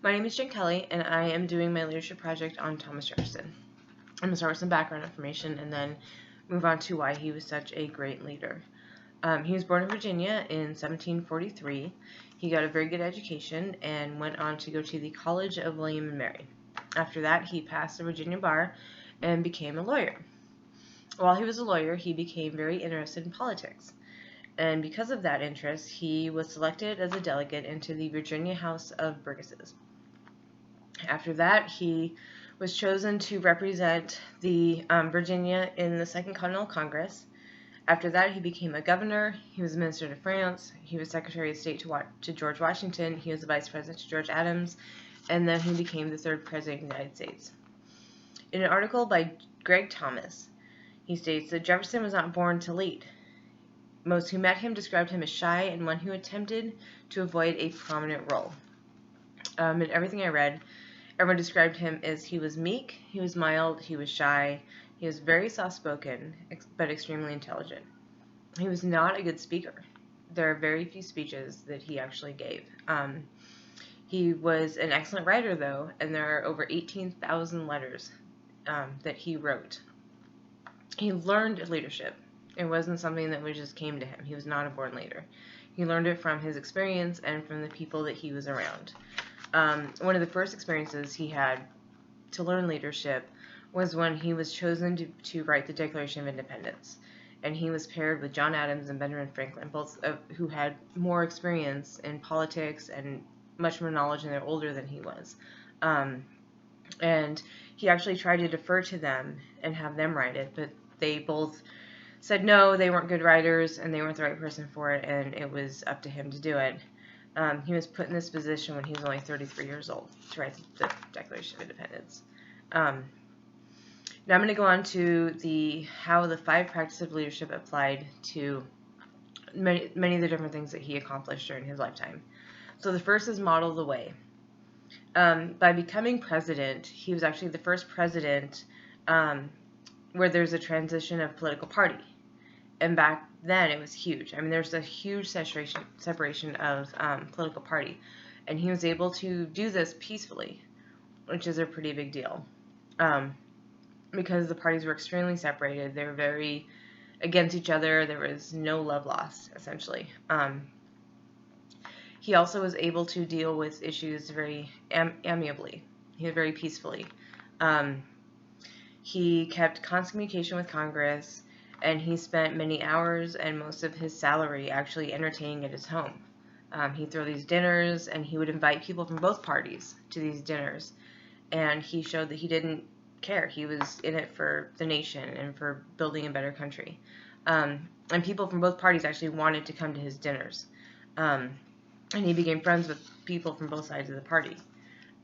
My name is Jen Kelly, and I am doing my leadership project on Thomas Jefferson. I'm going to start with some background information and then move on to why he was such a great leader. He was born in Virginia in 1743. He got a very good education and went on to go to the College of William and Mary. After that, he passed the Virginia bar and became a lawyer. While he was a lawyer, he became very interested in politics. And because of that interest, he was selected as a delegate into the Virginia House of Burgesses. After that, he was chosen to represent the Virginia in the Second Continental Congress. After that, he became a governor. He was a minister to France. He was Secretary of State to George Washington. He was the vice president to George Adams. And then he became the third president of the United States. In an article by Greg Thomas, he states that Jefferson was not born to lead. Most who met him described him as shy and one who attempted to avoid a prominent role. In everything I read, everyone described him as he was meek, he was mild, he was shy, he was very soft-spoken, but extremely intelligent. He was not a good speaker. There are very few speeches that he actually gave. He was an excellent writer, though, and there are over 18,000 letters that he wrote. He learned leadership. It wasn't something that just came to him. He was not a born leader. He learned it from his experience and from the people that he was around. One of the first experiences he had to learn leadership was when he was chosen to write the Declaration of Independence. And he was paired with John Adams and Benjamin Franklin, both who had more experience in politics and much more knowledge, and they're older than he was. And he actually tried to defer to them and have them write it, but they both said no, they weren't good writers, and they weren't the right person for it, and it was up to him to do it. He was put in this position when he was only 33 years old to write the Declaration of Independence. Now I'm going to go on to how the 5 practices of leadership applied to many of the different things that he accomplished during his lifetime. So the first is model the way. By becoming president, he was actually the first president where there's a transition of political party. And back then, it was huge. I mean, there's a huge separation of political party. And he was able to do this peacefully, which is a pretty big deal. Because the parties were extremely separated. They were very against each other. There was no love lost, essentially. He also was able to deal with issues very amiably. He was very peacefully. He kept constant communication with Congress, and he spent many hours and most of his salary actually entertaining at his home. He'd throw these dinners, and he would invite people from both parties to these dinners. And he showed that he didn't care. He was in it for the nation and for building a better country. And people from both parties actually wanted to come to his dinners. And he became friends with people from both sides of the party.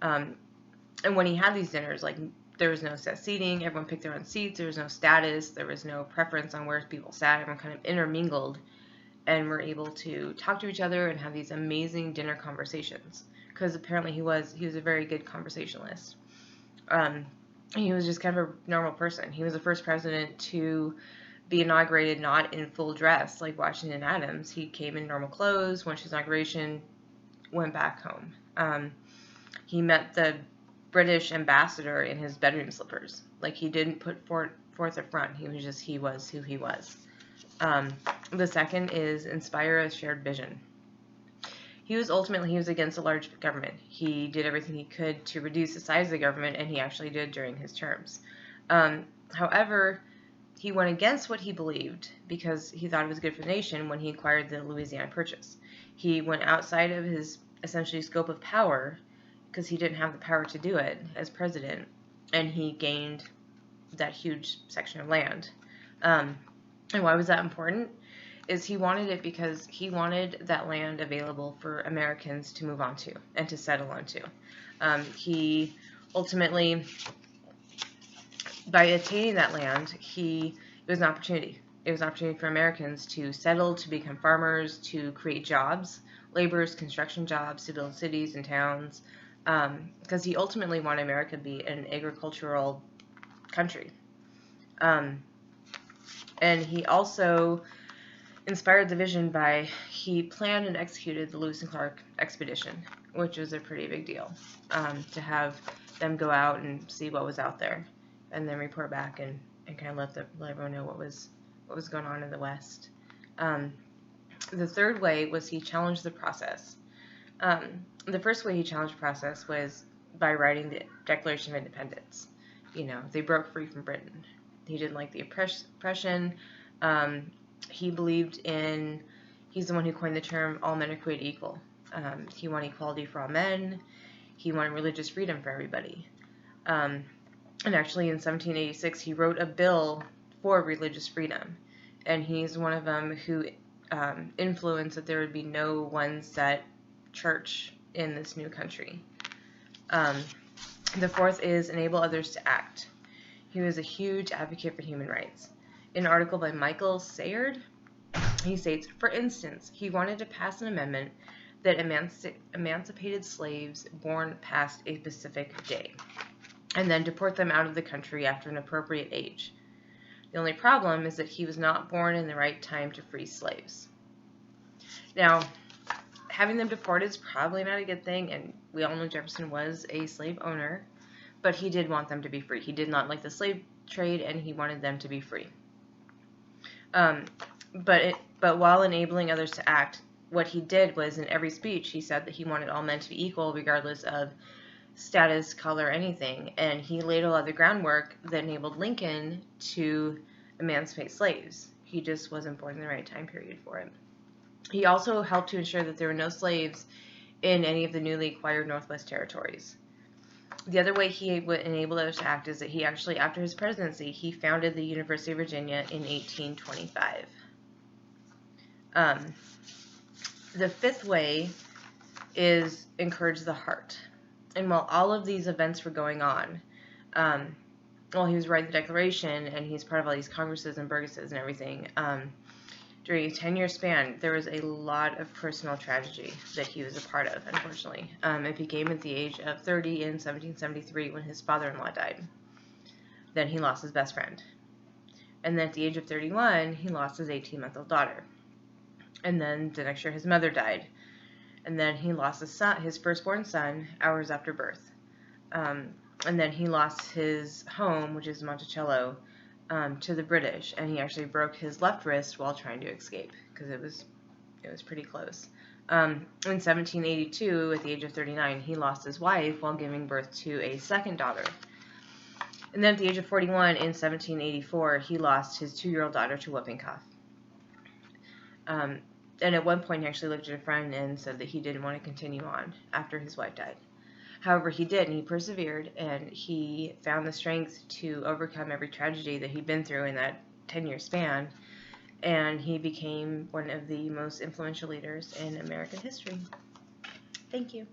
And when he had these dinners, there was no set seating. Everyone picked their own seats. There was no status. There was no preference on where people sat. Everyone kind of intermingled and were able to talk to each other and have these amazing dinner conversations. Because apparently he was a very good conversationalist. He was just kind of a normal person. He was the first president to be inaugurated not in full dress like Washington Adams. He came in normal clothes, went to his inauguration, went back home. He met the British ambassador in his bedroom slippers. He didn't put forth a front. He was who he was. The second is inspire a shared vision. He was against a large government. He did everything he could to reduce the size of the government, and he actually did during his terms. However, he went against what he believed because he thought it was good for the nation when he acquired the Louisiana Purchase. He went outside of his essentially scope of power because he didn't have the power to do it as president, and he gained that huge section of land. And why was that important? Is he wanted it because he wanted that land available for Americans to move on to and to settle onto. He ultimately, by attaining that land, it was an opportunity. It was an opportunity for Americans to settle, to become farmers, to create jobs, laborers, construction jobs, to build cities and towns, because he ultimately wanted America to be an agricultural country. And he also inspired the vision he planned and executed the Lewis and Clark expedition, which was a pretty big deal, to have them go out and see what was out there, and then report back and kind of let everyone know what was going on in the West. The third way was he challenged the process. The first way he challenged the process was by writing the Declaration of Independence. They broke free from Britain. He didn't like the oppression. He believed he's the one who coined the term all men are created equal. He wanted equality for all men. He wanted religious freedom for everybody. And actually in 1786 he wrote a bill for religious freedom. And he's one of them who influenced that there would be no one set church in this new country. The fourth is enable others to act. He was a huge advocate for human rights. In an article by Michael Sayard, he states, for instance, he wanted to pass an amendment that emancipated slaves born past a specific day, and then deport them out of the country after an appropriate age. The only problem is that he was not born in the right time to free slaves. Now, having them deported is probably not a good thing, and we all know Jefferson was a slave owner, but he did want them to be free. He did not like the slave trade, and he wanted them to be free. But while enabling others to act, what he did was in every speech he said that he wanted all men to be equal regardless of status, color, anything, and he laid a lot of the groundwork that enabled Lincoln to emancipate slaves. He just wasn't born in the right time period for it. He also helped to ensure that there were no slaves in any of the newly acquired Northwest territories. The other way he enabled others to act is that he actually, after his presidency, he founded the University of Virginia in 1825. The fifth way is encourage the heart. And while all of these events were going on, while he was writing the Declaration and he's part of all these congresses and burgesses and everything, during a 10-year span, there was a lot of personal tragedy that he was a part of, unfortunately. It began at the age of 30 in 1773 when his father-in-law died. Then he lost his best friend. And then at the age of 31, he lost his 18-month-old daughter. And then the next year, his mother died. And then he lost his firstborn son, hours after birth. And then he lost his home, which is Monticello, to the British, and he actually broke his left wrist while trying to escape because it was pretty close. In 1782, at the age of 39, he lost his wife while giving birth to a second daughter. And then at the age of 41, in 1784, he lost his 2-year-old daughter to whooping cough. And at one point, he actually looked at a friend and said that he didn't want to continue on after his wife died. However, he did, and he persevered, and he found the strength to overcome every tragedy that he'd been through in that 10-year span, and he became one of the most influential leaders in American history. Thank you.